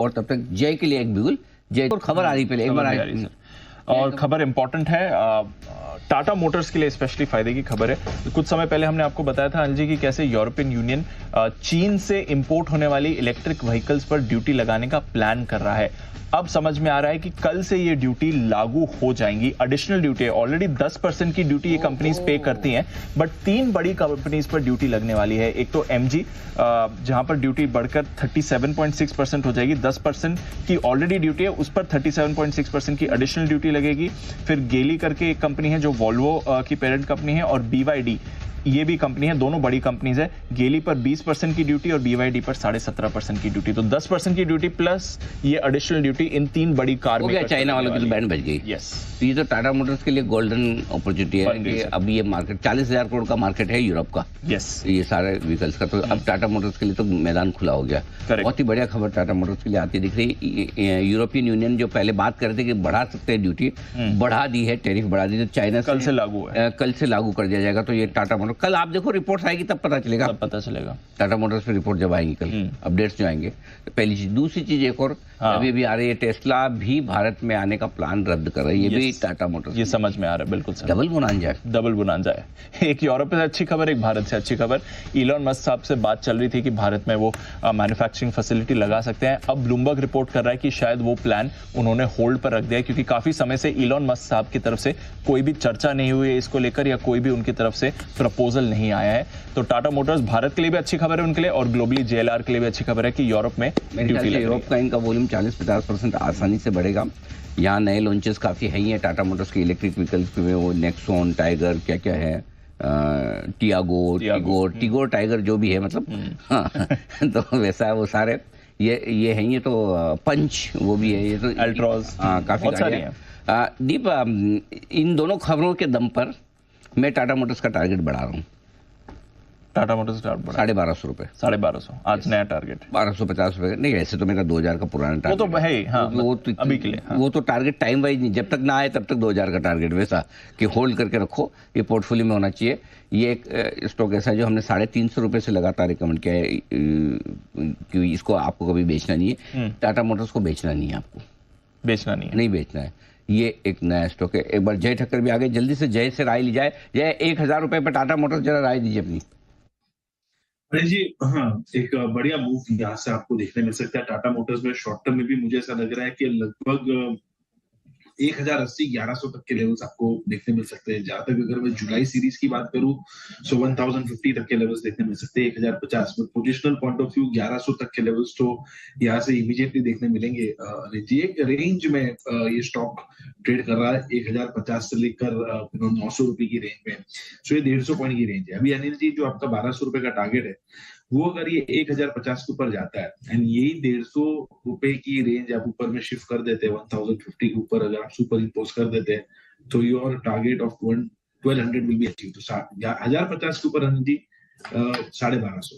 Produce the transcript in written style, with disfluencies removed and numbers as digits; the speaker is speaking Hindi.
और तब तक जय के लिए एक बिगुल जय। और खबर आ रही पहले एक बार और खबर इंपॉर्टेंट है, टाटा मोटर्स के लिए स्पेशली फायदे की खबर है। कुछ समय पहले हमने आपको बताया था अनिल जी कि कैसे यूरोपियन यूनियन चीन से इंपोर्ट होने वाली इलेक्ट्रिक व्हीकल्स पर ड्यूटी लगाने का प्लान कर रहा है। अब समझ में आ रहा है कि कल से ये ड्यूटी लागू हो जाएंगी। एडिशनल ड्यूटी है, ऑलरेडी 10% की ड्यूटी ये कंपनीज पे करती हैं, बट 3 बड़ी कंपनीज पर ड्यूटी लगने वाली है। एक तो एमजी, जहां पर ड्यूटी बढ़कर 37.6% हो जाएगी। 10% की ऑलरेडी ड्यूटी है, उस पर 37.6% की एडिशनल ड्यूटी लगेगी। फिर गेली करके एक कंपनी है जो वॉल्वो की पेरेंट कंपनी है, और बीवाईडी ये भी कंपनी है, दोनों बड़ी कंपनीज है। गेली पर 20% की ड्यूटी और बीवाईडी पर 17.5% की ड्यूटी। तो 10% की ड्यूटी प्लस ये एडिशनल ड्यूटी इन 3 बड़ी कार में। चाइना वालों की तो बैंड बच गई। यस, तो ये तो टाटा मोटर्स के लिए गोल्डन अपॉर्चुनिटी है कि अब ये मार्केट 40,000 करोड़ का मार्केट है यूरोप का। यस, ये सारे व्हीकल्स का, तो अब टाटा मोटर्स के लिए तो मैदान खुला हो गया। बहुत ही बढ़िया खबर टाटा मोटर्स के लिए आती दिख रही। यूरोपियन यूनियन जो पहले बात कर रहे थे कि बढ़ा सकते हैं ड्यूटी, बढ़ा दी है, टैरिफ बढ़ा दी। तो चाइना कल से लागू है, कल से लागू कर दिया जाएगा। तो ये टाटा मोटर्स, कल आप देखो रिपोर्ट आएगी तब पता चलेगा, टाटा मोटर्स पे रिपोर्ट जब आएंगी कल, अपडेट्स जो आएंगे। तो पहली चीज। दूसरी चीज एक और अभी भी आ रही है, टेस्ला भी भारत में आने का प्लान रद्द कर रही है। ये भी टाटा मोटर्स, ये समझ में आ रहा है। बिल्कुल डबल बुनांजा है, डबल बुनांजा है। एक यूरोप से अच्छी खबर, एक भारत से अच्छी खबर। इलॉन मस्क साहब से बात चल रही थी कि भारत में वो मैन्युफैक्चरिंग फैसिलिटी लगा सकते हैं। अब ब्लूमबर्ग रिपोर्ट कर रहा है कि शायद वो प्लान उन्होंने होल्ड पर रख दिया है, क्योंकि काफी समय से इलॉन मस्क साहब की तरफ से कोई भी चर्चा नहीं हुई है इसको लेकर, या कोई भी उनकी तरफ से प्रपोजल नहीं आया है। तो टाटा मोटर्स भारत के लिए भी अच्छी खबर है उनके लिए, और ग्लोबली जेएलआर के लिए भी अच्छी खबर है कि यूरोप में यूरोप का इनका वॉल्यूम 40-50% आसानी से बढ़ेगा। यहाँ नए लॉन्चेस काफी है ही है टाटा मोटर्स के इलेक्ट्रिक व्हीकल्स में। वो नेक्सॉन, टाइगर, क्या क्या है, टिगोर टाइगर जो भी है, मतलब हाँ तो वैसा है वो सारे ये है। ये तो पंच वो भी है, ये तो अल्ट्रॉज, काफी सारी है। दीप, इन दोनों खबरों के दम पर मैं टाटा मोटर्स का टारगेट बढ़ा रहा हूँ। टाटा मोटर्स का 1250 रुपए, 1250 आज नया टारगेट 1250 रुपए। नहीं, ऐसे तो मेरा 2000 का पुराना टारगेट, वो तो है ही, हाँ, वो तो अभी के लिए, हाँ। वो तो टारगेट टाइम वाइज नहीं, जब तक ना आए तब तक 2000 का टारगेट वैसा कि होल्ड करके रखो, ये पोर्टफोलियो में होना चाहिए। ये एक स्टॉक ऐसा है जो हमने 350 रुपए से लगातार रिकमेंड किया है कि इसको आपको कभी बेचना नहीं है। टाटा मोटर्स को बेचना नहीं है, आपको बेचना नहीं बेचना है। ये एक नया स्टॉक है। एक बार जय ठक्कर भी आ गए, जल्दी से जय से राय ली जाए। जय, 1000 रुपए पर टाटा मोटर्स, जरा राय दीजिए अपनी। अरे जी, हाँ, एक बढ़िया मूव यहाँ से आपको देखने मिल सकता है। टाटा मोटर्स में शॉर्ट टर्म में भी मुझे ऐसा लग रहा है कि लगभग 1080-1100 तक के लेवल्स आपको देखने मिल सकते हैं। जहां तक अगर मैं जुलाई सीरीज की बात करूं, सो 1050 तक के लेवल्स देखने मिल सकते हैं। 1050 में पोजिशनल पॉइंट ऑफ व्यू 1100 तक के लेवल्स तो यहाँ से इमीडिएटली देखने मिलेंगे। जी, एक रेंज में ये स्टॉक ट्रेड कर रहा है 1050 से लेकर 900 रुपए की रेंज में। सो ये 150 पॉइंट की रेंज है। अभी अनिल जी, जो आपका 1200 रुपए का टारगेट है, वो अगर ये 1050 के ऊपर जाता है एंड यही 150 रुपए की रेंज आप ऊपर में शिफ्ट कर देते हैं, 1050 के ऊपर अगर आप सुपर इम्पोज कर देते हैं, तो your target of 1200 will be achieve. तो 1050 के ऊपर अनिल जी 1250